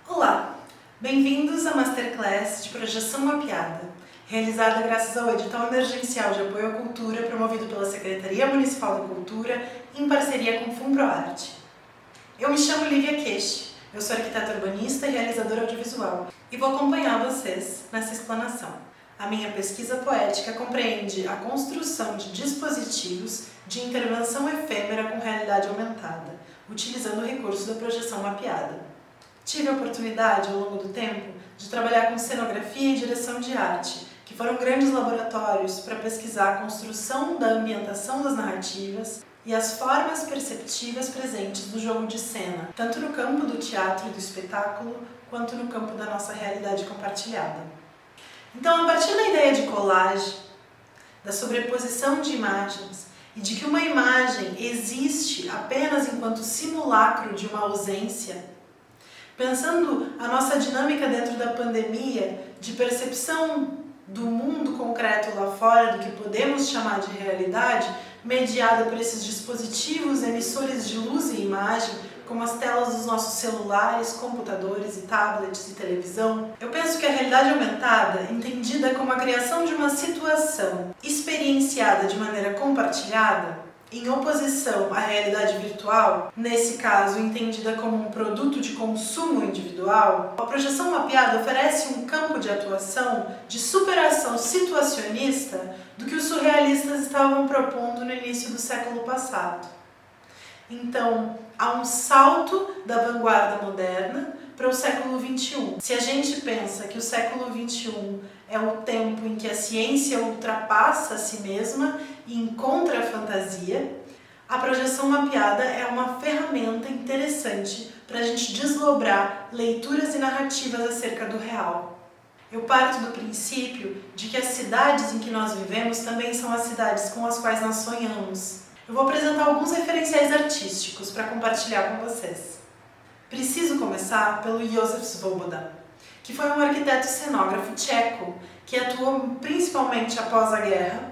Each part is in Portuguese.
Olá, bem-vindos à Masterclass de Projeção Mapeada, realizada graças ao edital emergencial de apoio à cultura promovido pela Secretaria Municipal da Cultura em parceria com FUNPROARTE. Eu me chamo Lívia Queixe, eu sou arquiteta urbanista e realizadora audiovisual e vou acompanhar vocês nessa explanação. A minha pesquisa poética compreende a construção de dispositivos de intervenção efêmera com realidade aumentada, utilizando o recurso da projeção mapeada. Tive a oportunidade, ao longo do tempo, de trabalhar com cenografia e direção de arte, que foram grandes laboratórios para pesquisar a construção da ambientação das narrativas e as formas perceptivas presentes do jogo de cena, tanto no campo do teatro e do espetáculo, quanto no campo da nossa realidade compartilhada. Então, a partir da ideia de colagem, da sobreposição de imagens e de que uma imagem existe apenas enquanto simulacro de uma ausência, pensando a nossa dinâmica dentro da pandemia de percepção do mundo concreto lá fora, do que podemos chamar de realidade, mediada por esses dispositivos emissores de luz e imagem, como as telas dos nossos celulares, computadores e tablets e televisão, eu penso que a realidade aumentada, entendida como a criação de uma situação experienciada de maneira compartilhada, em oposição à realidade virtual, nesse caso entendida como um produto de consumo individual, a projeção mapeada oferece um campo de atuação de superação situacionista do que os surrealistas estavam propondo no início do século passado. Então, há um salto da vanguarda moderna para o século XXI. Se a gente pensa que o século XXI é o tempo em que a ciência ultrapassa a si mesma e encontra a fantasia, a projeção mapeada é uma ferramenta interessante para a gente desdobrar leituras e narrativas acerca do real. Eu parto do princípio de que as cidades em que nós vivemos também são as cidades com as quais nós sonhamos. Eu vou apresentar alguns referenciais artísticos para compartilhar com vocês. Preciso começar pelo Josef Svoboda, que foi um arquiteto cenógrafo tcheco que atuou principalmente após a guerra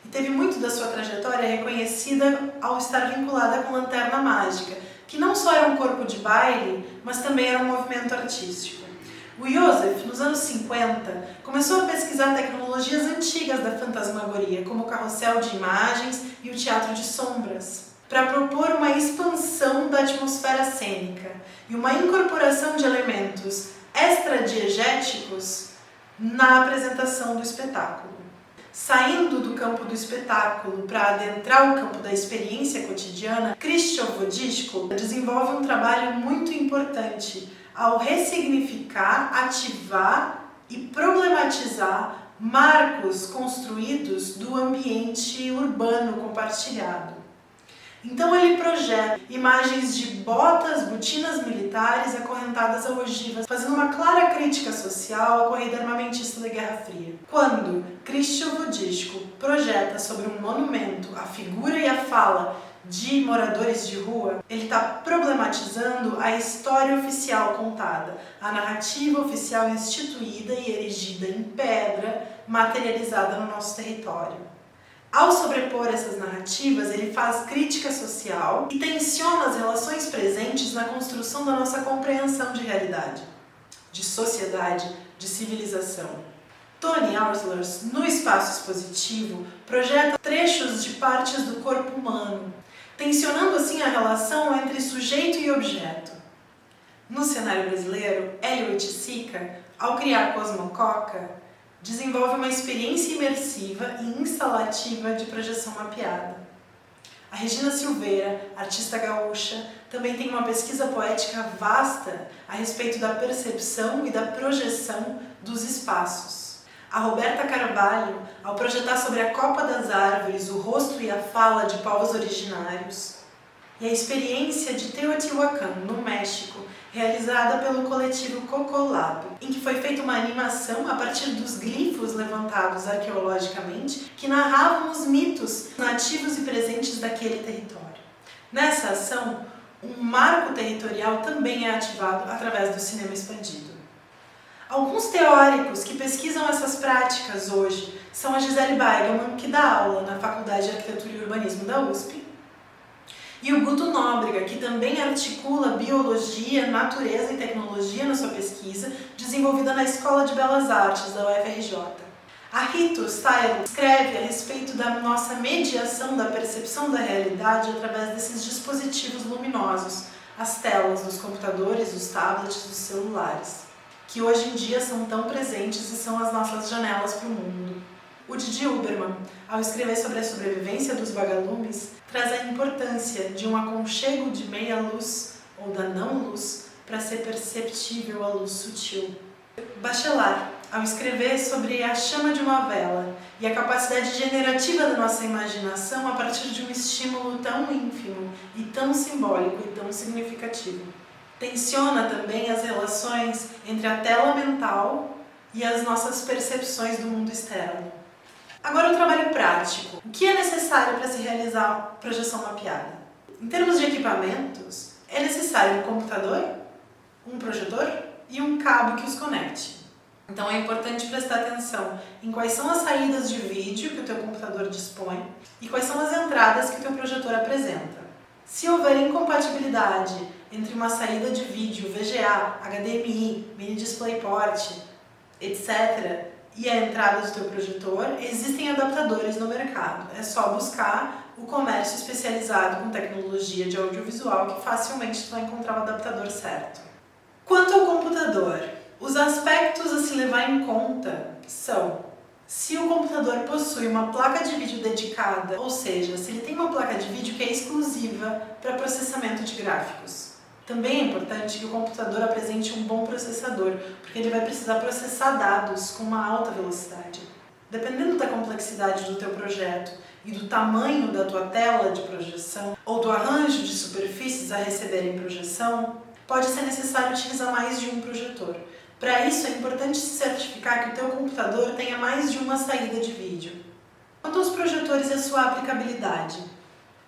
e teve muito da sua trajetória reconhecida ao estar vinculada com Lanterna Mágica, que não só era um corpo de baile, mas também era um movimento artístico. O Josef, nos anos 50, começou a pesquisar tecnologias antigas da fantasmagoria, como o carrossel de imagens e o teatro de sombras, para propor uma expansão da atmosfera cênica e uma incorporação de elementos extradiegéticos na apresentação do espetáculo. Saindo do campo do espetáculo para adentrar o campo da experiência cotidiana, Krzysztof Wodiczko desenvolve um trabalho muito importante ao ressignificar, ativar e problematizar marcos construídos do ambiente urbano compartilhado. Então ele projeta imagens de botas, botinas militares acorrentadas a ogivas, fazendo uma clara crítica social à corrida armamentista da Guerra Fria. Quando Krzysztof Wodiczko projeta sobre um monumento a figura e a fala de moradores de rua, ele está problematizando a história oficial contada, a narrativa oficial instituída e erigida em pedra, materializada no nosso território. Ao sobrepor essas narrativas, ele faz crítica social e tensiona as relações presentes na construção da nossa compreensão de realidade, de sociedade, de civilização. Tony Auslers, no espaço expositivo, projeta trechos de partes do corpo humano, tensionando assim a relação entre sujeito e objeto. No cenário brasileiro, Hélio Oiticica, ao criar Cosmococa, desenvolve uma experiência imersiva e instalativa de projeção mapeada. A Regina Silveira, artista gaúcha, também tem uma pesquisa poética vasta a respeito da percepção e da projeção dos espaços. A Roberta Carvalho, ao projetar sobre a copa das árvores, o rosto e a fala de povos originários. E a experiência de Teotihuacan, no México, realizada pelo coletivo Cocolab, em que foi feita uma animação a partir dos glifos levantados arqueologicamente que narravam os mitos nativos e presentes daquele território. Nessa ação, um marco territorial também é ativado através do cinema expandido. Alguns teóricos que pesquisam essas práticas hoje são a Gisele Beigelman, que dá aula na Faculdade de Arquitetura e Urbanismo da USP, E o Guto Nóbrega, que também articula biologia, natureza e tecnologia na sua pesquisa, desenvolvida na Escola de Belas Artes da UFRJ. A Rita Stylo escreve a respeito da nossa mediação da percepção da realidade através desses dispositivos luminosos, as telas dos computadores, dos tablets, dos celulares, que hoje em dia são tão presentes e são as nossas janelas para o mundo. O Didi Huberman, ao escrever sobre a sobrevivência dos vagalumes, traz a importância de um aconchego de meia luz ou da não-luz para ser perceptível a luz sutil. Bachelard, ao escrever sobre a chama de uma vela e a capacidade generativa da nossa imaginação a partir de um estímulo tão ínfimo e tão simbólico e tão significativo. Tensiona também as relações entre a tela mental e as nossas percepções do mundo externo. Agora o trabalho prático. O que é necessário para se realizar a projeção mapeada? Em termos de equipamentos, é necessário um computador, um projetor e um cabo que os conecte. Então é importante prestar atenção em quais são as saídas de vídeo que o teu computador dispõe e quais são as entradas que o teu projetor apresenta. Se houver incompatibilidade entre uma saída de vídeo VGA, HDMI, Mini DisplayPort, etc., e a entrada do teu projetor, existem adaptadores no mercado. É só buscar o comércio especializado com tecnologia de audiovisual que facilmente tu vai encontrar o adaptador certo. Quanto ao computador, os aspectos a se levar em conta são: se o computador possui uma placa de vídeo dedicada, ou seja, se ele tem uma placa de vídeo que é exclusiva para processamento de gráficos. Também é importante que o computador apresente um bom processador, porque ele vai precisar processar dados com uma alta velocidade. Dependendo da complexidade do teu projeto e do tamanho da tua tela de projeção ou do arranjo de superfícies a receberem projeção, pode ser necessário utilizar mais de um projetor. Para isso, é importante se certificar que o teu computador tenha mais de uma saída de vídeo. Quanto aos projetores e a sua aplicabilidade.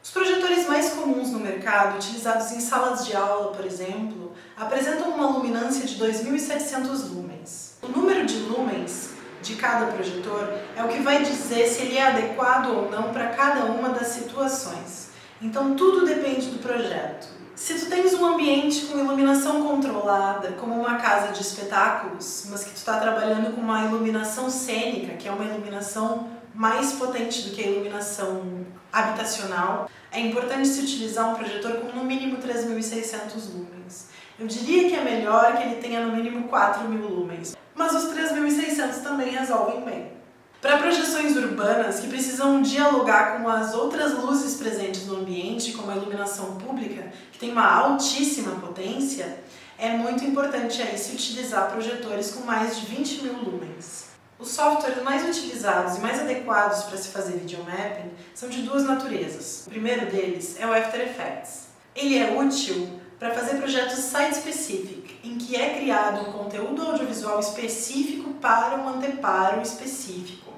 Os projetores mais comuns no mercado, utilizados em salas de aula, por exemplo, apresentam uma luminância de 2.700 lumens. O número de lumens de cada projetor é o que vai dizer se ele é adequado ou não para cada uma das situações. Então tudo depende do projeto. Se tu tens um ambiente com iluminação controlada, como uma casa de espetáculos, mas que tu está trabalhando com uma iluminação cênica, que é uma iluminação mais potente do que a iluminação habitacional, é importante se utilizar um projetor com no mínimo 3.600 lumens. Eu diria que é melhor que ele tenha no mínimo 4.000 lumens, mas os 3.600 também resolvem bem. Para projeções urbanas que precisam dialogar com as outras luzes presentes no ambiente, como a iluminação pública, que tem uma altíssima potência, é muito importante aí se utilizar projetores com mais de 20.000 lumens. Os softwares mais utilizados e mais adequados para se fazer videomapping são de duas naturezas. O primeiro deles é o After Effects. Ele é útil para fazer projetos site-specific, em que é criado um conteúdo audiovisual específico para um anteparo específico.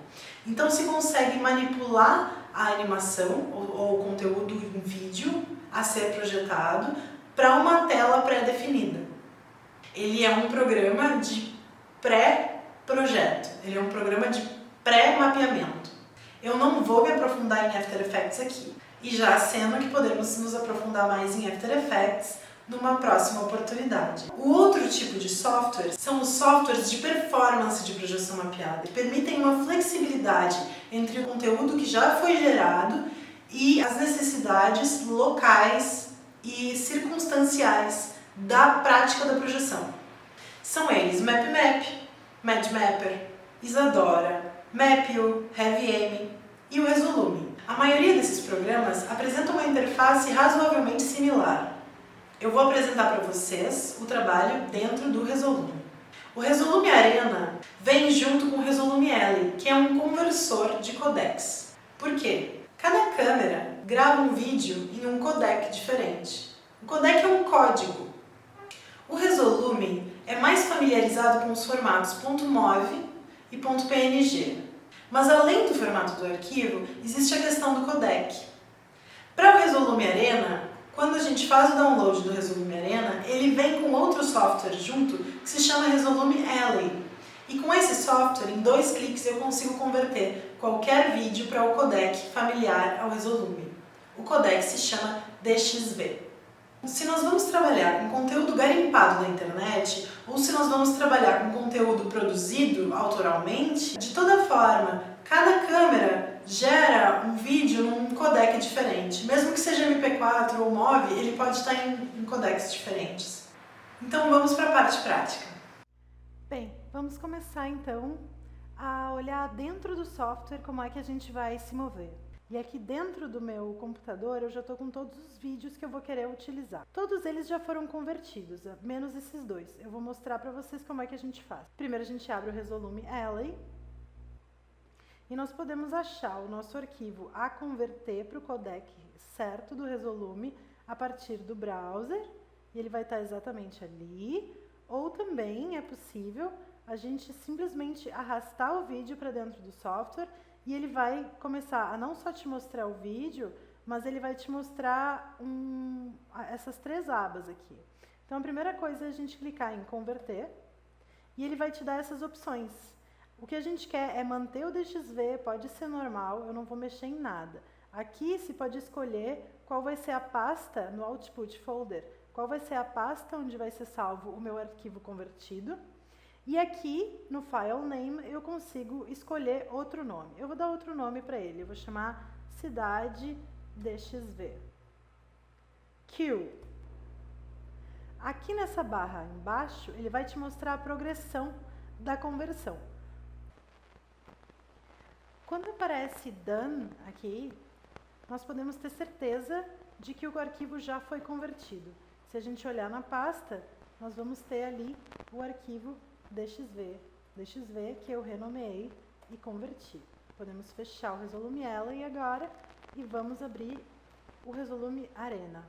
Então se consegue manipular a animação ou o conteúdo em vídeo a ser projetado para uma tela pré-definida. Ele é um programa de pré-projeto, ele é um programa de pré-mapeamento. Eu não vou me aprofundar em After Effects aqui, e já sendo que podemos nos aprofundar mais em After Effects numa próxima oportunidade. O outro tipo de software são os softwares de performance de projeção mapeada, que permitem uma flexibilidade entre o conteúdo que já foi gerado e as necessidades locais e circunstanciais da prática da projeção. São eles MapMap, MadMapper, Isadora, Mapio, HeavyAim e o Resolume. A maioria desses programas apresenta uma interface razoavelmente similar. Eu vou apresentar para vocês o trabalho dentro do Resolume. O Resolume Arena vem junto com o Resolume L, que é um conversor de codecs. Por quê? Cada câmera grava um vídeo em um codec diferente. O codec é um código. O Resolume é mais familiarizado com os formatos .mov e .png. Mas além do formato do arquivo, existe a questão do codec. Para o Resolume Arena, quando a gente faz o download do Resolume Arena, ele vem com outro software junto que se chama Resolume Alley. E com esse software, em 2 cliques, eu consigo converter qualquer vídeo para o codec familiar ao Resolume. O codec se chama DXV. Se nós vamos trabalhar com conteúdo garimpado na internet, ou se nós vamos trabalhar com conteúdo produzido autoralmente, de toda forma, cada câmera gera um vídeo num codec diferente. Mesmo que seja MP4 ou MOV, ele pode estar em codecs diferentes. Então vamos para a parte prática. Bem, vamos começar então a olhar dentro do software como é que a gente vai se mover. E aqui dentro do meu computador eu já estou com todos os vídeos que eu vou querer utilizar. Todos eles já foram convertidos, menos esses dois. Eu vou mostrar para vocês como é que a gente faz. Primeiro a gente abre o Resolume Alley e nós podemos achar o nosso arquivo a converter para o codec certo do Resolume a partir do browser, e ele vai estar exatamente ali. Ou também é possível a gente simplesmente arrastar o vídeo para dentro do software e ele vai começar a não só te mostrar o vídeo, mas ele vai te mostrar essas três abas aqui. Então a primeira coisa é a gente clicar em converter e ele vai te dar essas opções. O que a gente quer é manter o DXV, pode ser normal, eu não vou mexer em nada. Aqui se pode escolher qual vai ser a pasta no Output Folder, qual vai ser a pasta onde vai ser salvo o meu arquivo convertido. E aqui no File Name eu consigo escolher outro nome. Eu vou dar outro nome para ele, eu vou chamar Cidade DXV. Q. Aqui nessa barra embaixo ele vai te mostrar a progressão da conversão. Quando aparece Done aqui, nós podemos ter certeza de que o arquivo já foi convertido. Se a gente olhar na pasta, nós vamos ter ali o arquivo DXV que eu renomeei e converti. Podemos fechar o Resolume Alley agora e vamos abrir o Resolume Arena.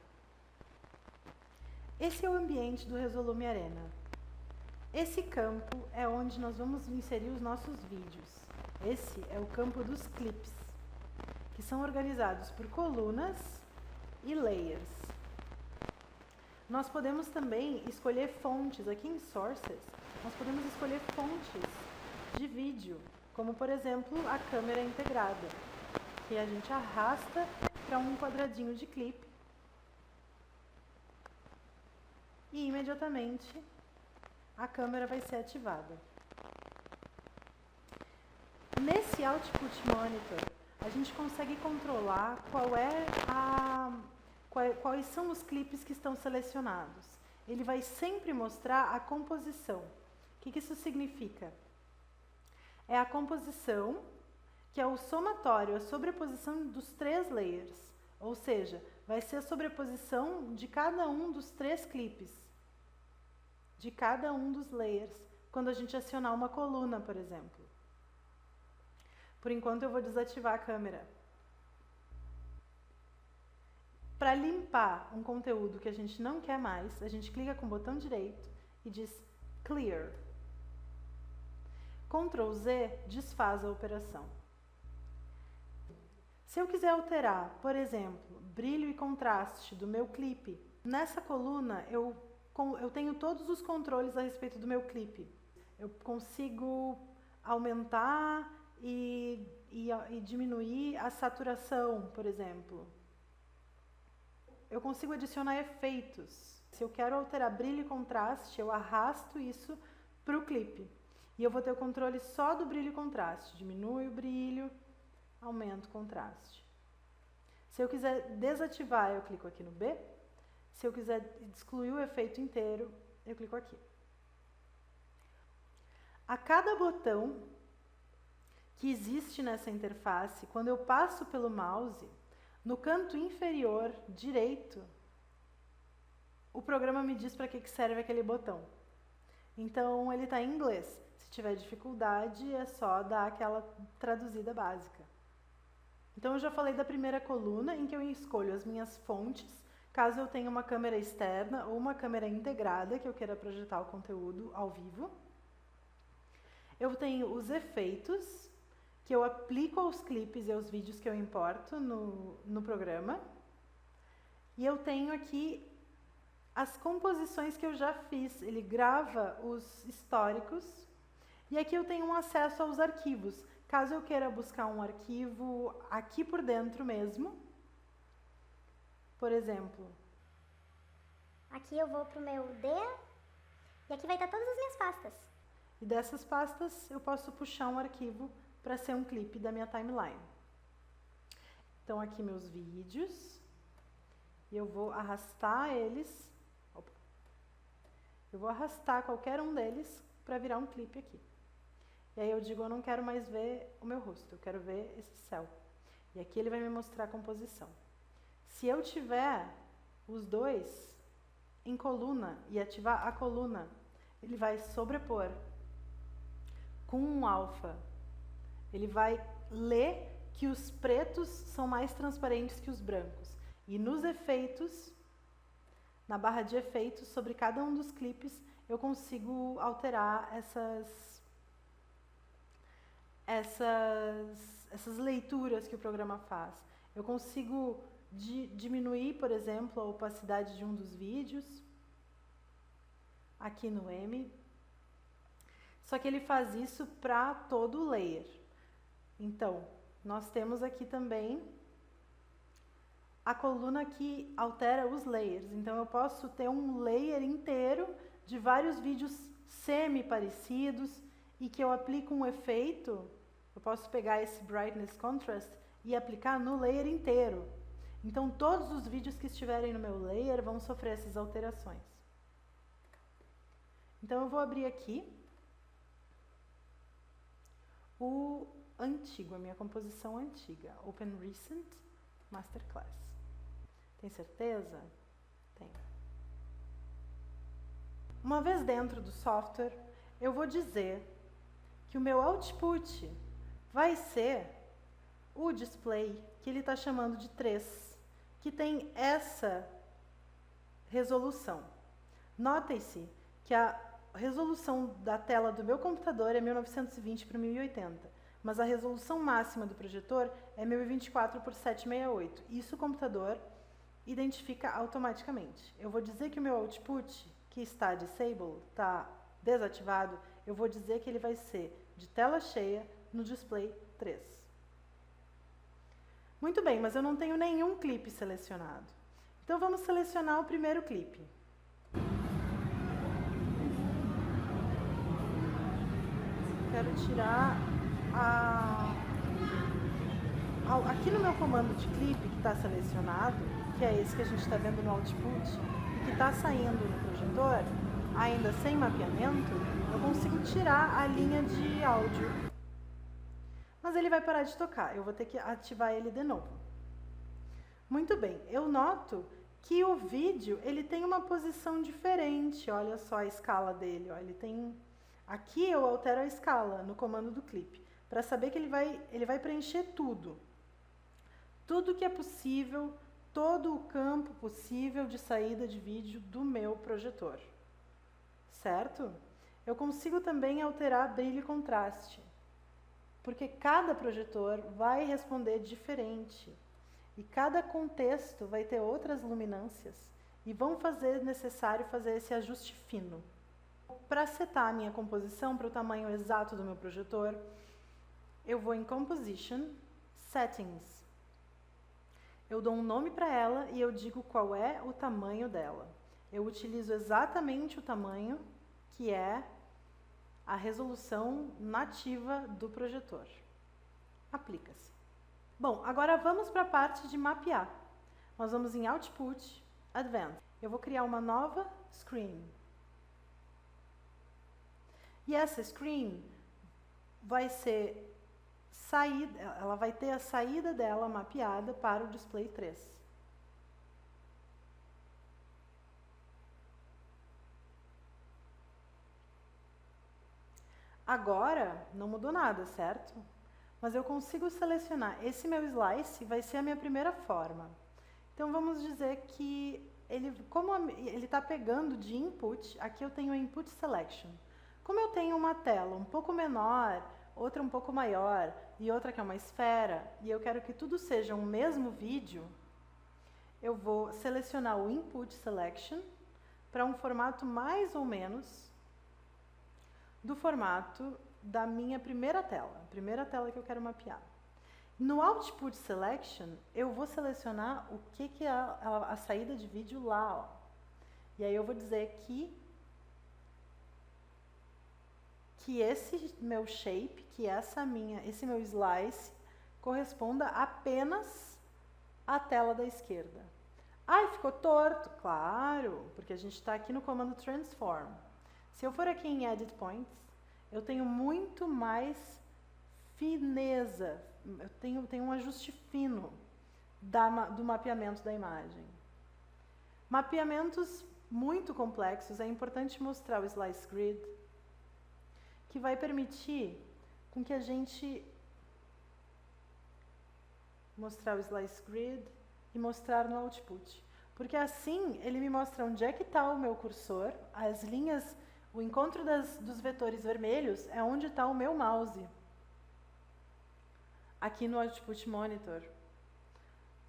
Esse é o ambiente do Resolume Arena. Esse campo é onde nós vamos inserir os nossos vídeos. Esse é o campo dos clips, que são organizados por colunas e layers. Nós podemos também escolher fontes. Aqui em Sources, nós podemos escolher fontes de vídeo, como por exemplo a câmera integrada, que a gente arrasta para um quadradinho de clipe e imediatamente a câmera vai ser ativada. Nesse Output Monitor, a gente consegue controlar quais são os clipes que estão selecionados. Ele vai sempre mostrar a composição. O que isso significa? É a composição, que é o somatório, a sobreposição dos três layers. Ou seja, vai ser a sobreposição de cada um dos três clipes, de cada um dos layers, quando a gente acionar uma coluna, por exemplo. Por enquanto eu vou desativar a câmera. Para limpar um conteúdo que a gente não quer mais, a gente clica com o botão direito e diz Clear. Ctrl Z desfaz a operação. Se eu quiser alterar, por exemplo, brilho e contraste do meu clipe, nessa coluna eu tenho todos os controles a respeito do meu clipe. Eu consigo aumentar e diminuir a saturação, por exemplo. Eu consigo adicionar efeitos. Se eu quero alterar brilho e contraste, eu arrasto isso para o clipe. E eu vou ter o controle só do brilho e contraste. Diminui o brilho, aumento o contraste. Se eu quiser desativar, eu clico aqui no B. Se eu quiser excluir o efeito inteiro, eu clico aqui. A cada botão que existe nessa interface, quando eu passo pelo mouse, no canto inferior direito, o programa me diz para que serve aquele botão. Então, ele está em inglês. Se tiver dificuldade, é só dar aquela traduzida básica. Então, eu já falei da primeira coluna, em que eu escolho as minhas fontes, caso eu tenha uma câmera externa ou uma câmera integrada, que eu queira projetar o conteúdo ao vivo. Eu tenho os efeitos, que eu aplico aos clipes e aos vídeos que eu importo no programa. E eu tenho aqui as composições que eu já fiz. Ele grava os históricos. E aqui eu tenho um acesso aos arquivos. Caso eu queira buscar um arquivo aqui por dentro mesmo, Por exemplo, aqui eu vou pro meu D e aqui vai estar todas as minhas pastas. E dessas pastas eu posso puxar um arquivo para ser um clipe da minha timeline. Então aqui meus vídeos, e eu vou arrastar eles, eu vou arrastar qualquer um deles para virar um clipe aqui. E aí eu digo, eu não quero mais ver o meu rosto, eu quero ver esse céu. E aqui ele vai me mostrar a composição. Se eu tiver os dois em coluna e ativar a coluna, ele vai sobrepor com um alfa. Ele vai ler que os pretos são mais transparentes que os brancos. E nos efeitos, na barra de efeitos, sobre cada um dos clipes, eu consigo alterar essas leituras que o programa faz. Eu consigo diminuir, por exemplo, a opacidade de um dos vídeos, aqui no M. Só que ele faz isso para todo o layer. Então, nós temos aqui também a coluna que altera os layers. Então, eu posso ter um layer inteiro de vários vídeos semi-parecidos e que eu aplico um efeito. Eu posso pegar esse Brightness Contrast e aplicar no layer inteiro. Então, todos os vídeos que estiverem no meu layer vão sofrer essas alterações. Então, eu vou abrir aqui o antigo, a minha composição antiga, Open Recent Masterclass. Tem certeza? Tenho. Uma vez dentro do software, eu vou dizer que o meu output vai ser o display que ele está chamando de 3, que tem essa resolução. Notem-se que a resolução da tela do meu computador é 1920 por 1080, mas a resolução máxima do projetor é 1024 por 768. Isso o computador identifica automaticamente. Eu vou dizer que o meu output, que está disabled, está desativado, eu vou dizer que ele vai ser de tela cheia no display 3. Muito bem, mas eu não tenho nenhum clipe selecionado. Então vamos selecionar o primeiro clipe. Quero tirar aqui no meu comando de clipe que está selecionado, que é esse que a gente está vendo no output, e que está saindo no projetor, ainda sem mapeamento, eu consigo tirar a linha de áudio. Mas ele vai parar de tocar, eu vou ter que ativar ele de novo. Muito bem, eu noto que o vídeo ele tem uma posição diferente, olha só a escala dele, ó, ele tem... Aqui eu altero a escala no comando do clipe, para saber que ele vai preencher tudo. Tudo que é possível, todo o campo possível de saída de vídeo do meu projetor. Certo? Eu consigo também alterar brilho e contraste, porque cada projetor vai responder diferente. E cada contexto vai ter outras luminâncias e vão fazer necessário fazer esse ajuste fino. Para setar a minha composição para o tamanho exato do meu projetor, eu vou em Composition, Settings. Eu dou um nome para ela e eu digo qual é o tamanho dela. Eu utilizo exatamente o tamanho que é a resolução nativa do projetor. Aplica-se. Bom, agora vamos para a parte de mapear. Nós vamos em Output, Advanced. Eu vou criar uma nova screen. E essa screen vai ser saída, ela vai ter a saída dela mapeada para o display 3. Agora não mudou nada, certo? Mas eu consigo selecionar esse meu slice, vai ser a minha primeira forma. Então vamos dizer que como ele está pegando de input, aqui eu tenho input selection. Como eu tenho uma tela um pouco menor, outra um pouco maior e outra que é uma esfera, e eu quero que tudo seja um mesmo vídeo, eu vou selecionar o Input Selection para um formato mais ou menos do formato da minha primeira tela que eu quero mapear. No Output Selection, eu vou selecionar o que é a saída de vídeo lá, ó. E aí eu vou dizer que esse meu shape, que esse meu slice, corresponda apenas à tela da esquerda. Ai, ficou torto? Claro, porque a gente está aqui no comando Transform. Se eu for aqui em Edit Points, eu tenho muito mais fineza, eu tenho um ajuste fino do mapeamento da imagem. Mapeamentos muito complexos, é importante mostrar o Slice Grid, que vai permitir com que a gente mostrar o Slice Grid e mostrar no Output. Porque assim ele me mostra onde é que está o meu cursor, as linhas, o encontro dos vetores vermelhos é onde está o meu mouse. Aqui no Output Monitor,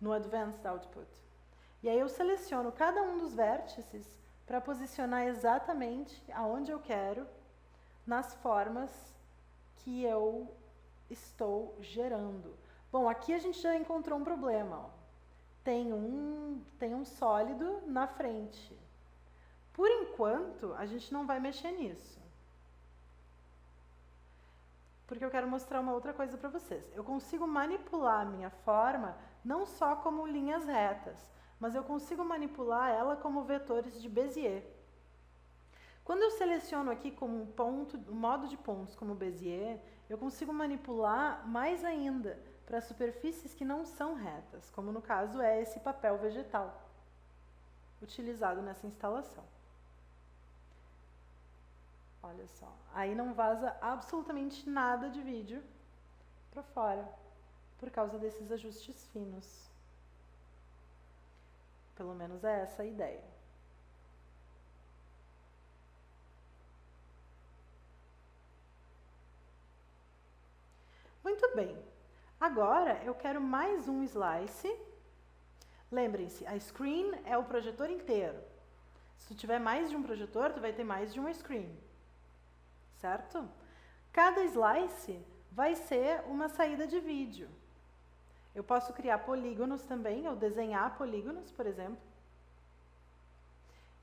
no Advanced Output. E aí eu seleciono cada um dos vértices para posicionar exatamente aonde eu quero nas formas que eu estou gerando. Bom, aqui a gente já encontrou um problema. Ó. Tem um sólido na frente. Por enquanto, a gente não vai mexer nisso. Porque eu quero mostrar uma outra coisa para vocês. Eu consigo manipular a minha forma não só como linhas retas, mas eu consigo manipular ela como vetores de Bézier. Quando eu seleciono aqui como um modo de pontos como Bézier, eu consigo manipular mais ainda para superfícies que não são retas, como no caso é esse papel vegetal, utilizado nessa instalação. Olha só, aí não vaza absolutamente nada de vídeo para fora, por causa desses ajustes finos. Pelo menos é essa a ideia. Muito bem, agora eu quero mais um slice. Lembrem-se, a screen é o projetor inteiro. Se tu tiver mais de um projetor, tu vai ter mais de uma screen. Certo? Cada slice vai ser uma saída de vídeo. Eu posso criar polígonos também, ou desenhar polígonos, por exemplo.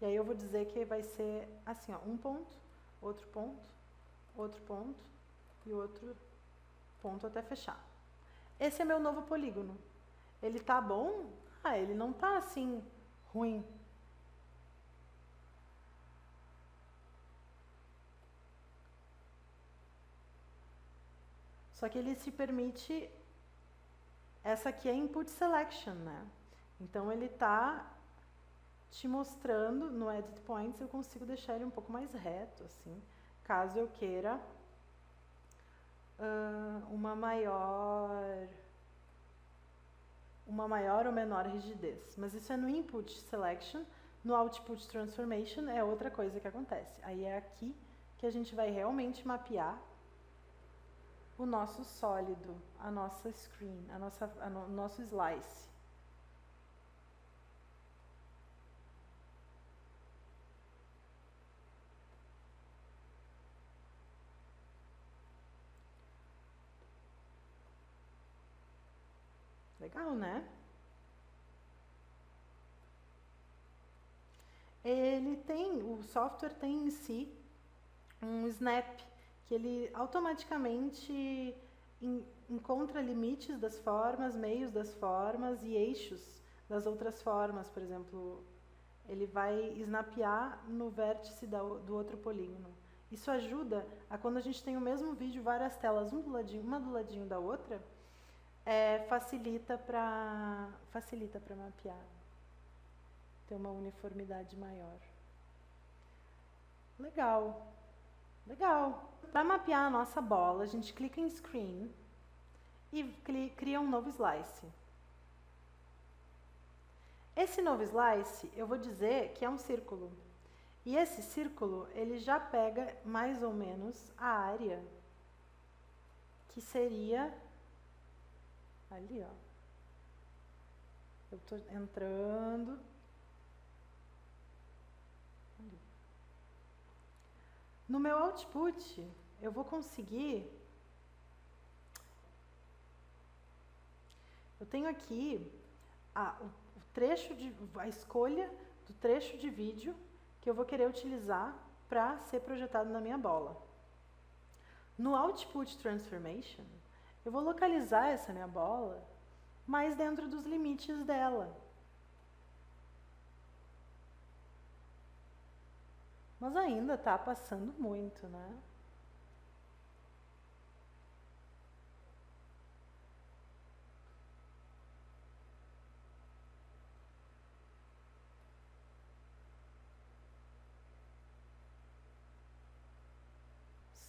E aí eu vou dizer que vai ser assim, ó, um ponto e outro ponto até fechar. Esse é meu novo polígono. Ele tá bom? Ah, ele não tá assim ruim. Só que ele se permite, essa aqui é Input Selection, né? Então ele está te mostrando, no Edit Points eu consigo deixar ele um pouco mais reto, assim, caso eu queira uma maior ou menor rigidez. Mas isso é no Input Selection, no Output Transformation é outra coisa que acontece. Aí é aqui que a gente vai realmente mapear o nosso sólido, a nossa screen, o nosso slice. Legal, né? O software tem em si um snap, que ele automaticamente encontra limites das formas, meios das formas e eixos das outras formas. Por exemplo, ele vai snapear no vértice do outro polígono. Isso ajuda a, quando a gente tem o mesmo vídeo, várias telas, uma do ladinho da outra, facilita para mapear, ter uma uniformidade maior. Legal. Legal. Para mapear a nossa bola, a gente clica em Screen e cria um novo slice. Esse novo slice, eu vou dizer que é um círculo. E esse círculo, ele já pega mais ou menos a área que seria ali, ó. Eu estou entrando. Ali. No meu output, eu vou conseguir Eu tenho aqui a escolha do trecho de vídeo que eu vou querer utilizar para ser projetado na minha bola. No Output Transformation, eu vou localizar essa minha bola mais dentro dos limites dela. Mas ainda está passando muito, né?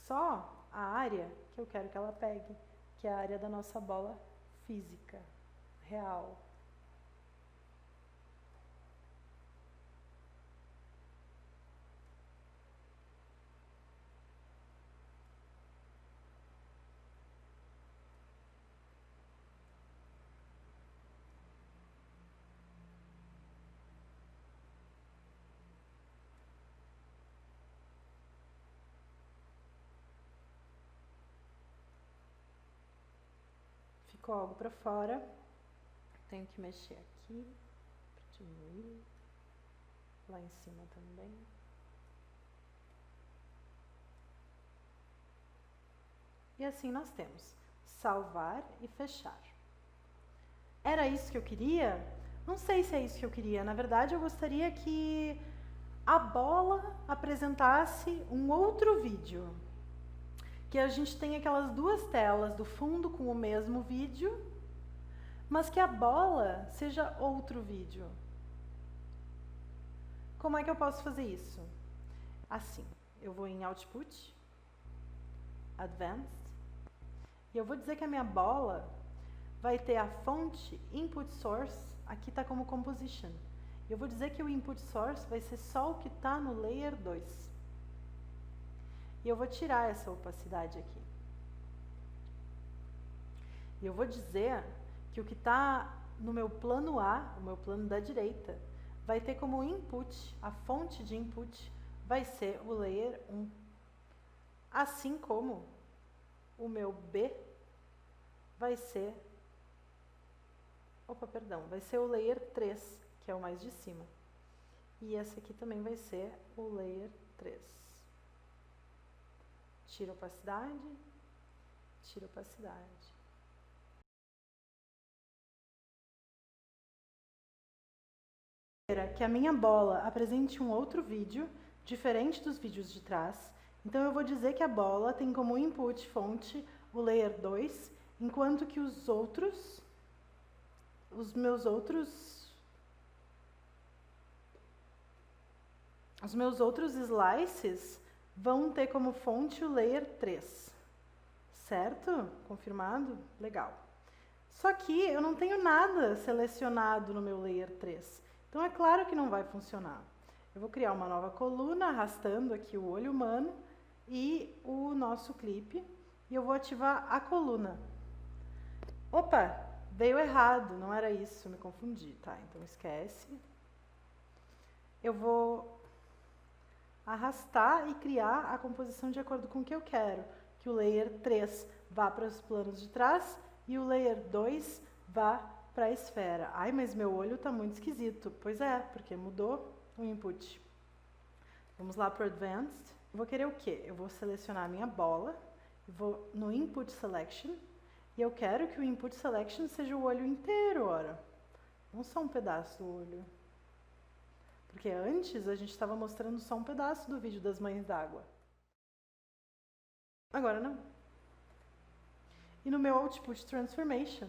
Só a área que eu quero que ela pegue, que é a área da nossa bola física, real. Ficou algo para fora, tenho que mexer aqui para diminuir, lá em cima também. E assim nós temos salvar e fechar. Era isso que eu queria? Não sei se é isso que eu queria. Na verdade, eu gostaria que a bola apresentasse um outro vídeo. Que a gente tem aquelas duas telas do fundo com o mesmo vídeo, mas que a bola seja outro vídeo. Como é que eu posso fazer isso? Assim, eu vou em Output, Advanced, e eu vou dizer que a minha bola vai ter a fonte Input Source, aqui está como Composition. Eu vou dizer que o Input Source vai ser só o que está no Layer 2. E eu vou tirar essa opacidade aqui. E eu vou dizer que o que está no meu plano A, o meu plano da direita, vai ter como input, a fonte de input, vai ser o Layer 1. Assim como o meu B vai ser... vai ser o Layer 3, que é o mais de cima. E esse aqui também vai ser o Layer 3. Tira a opacidade, tira a opacidade. Que a minha bola apresente um outro vídeo, diferente dos vídeos de trás. Então eu vou dizer que a bola tem como input fonte o Layer 2, enquanto que os meus outros slices vão ter como fonte o Layer 3, certo? Confirmado? Legal. Só que eu não tenho nada selecionado no meu Layer 3, então é claro que não vai funcionar. Eu vou criar uma nova coluna, arrastando aqui o olho humano e o nosso clipe, e eu vou ativar a coluna. Opa, veio errado, não era isso, me confundi, tá? Então esquece. Eu vou arrastar e criar a composição de acordo com o que eu quero. Que o Layer 3 vá para os planos de trás e o Layer 2 vá para a esfera. Ai, mas meu olho está muito esquisito. Pois é, porque mudou o input. Vamos lá para o Advanced. Eu vou querer o quê? Eu vou selecionar a minha bola, vou no Input Selection, e eu quero que o Input Selection seja o olho inteiro, ora. Não só um pedaço do olho. Porque antes a gente estava mostrando só um pedaço do vídeo das mães d'água. Agora não. E no meu Output Transformation,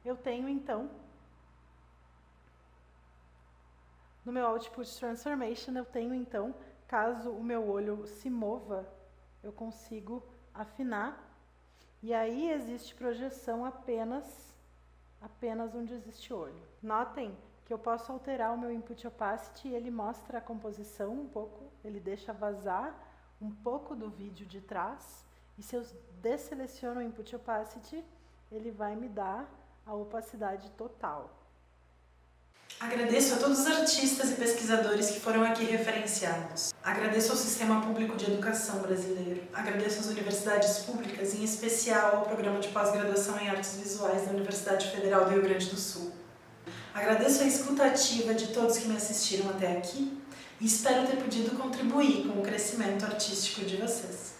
eu tenho então... caso o meu olho se mova, eu consigo afinar. E aí existe projeção apenas onde existe olho. Notem que eu posso alterar o meu Input Opacity e ele mostra a composição um pouco, ele deixa vazar um pouco do vídeo de trás, e se eu desseleciono o Input Opacity, ele vai me dar a opacidade total. Agradeço a todos os artistas e pesquisadores que foram aqui referenciados. Agradeço ao Sistema Público de Educação brasileiro. Agradeço às universidades públicas, em especial ao Programa de Pós-Graduação em Artes Visuais da Universidade Federal do Rio Grande do Sul. Agradeço a escuta ativa de todos que me assistiram até aqui e espero ter podido contribuir com o crescimento artístico de vocês.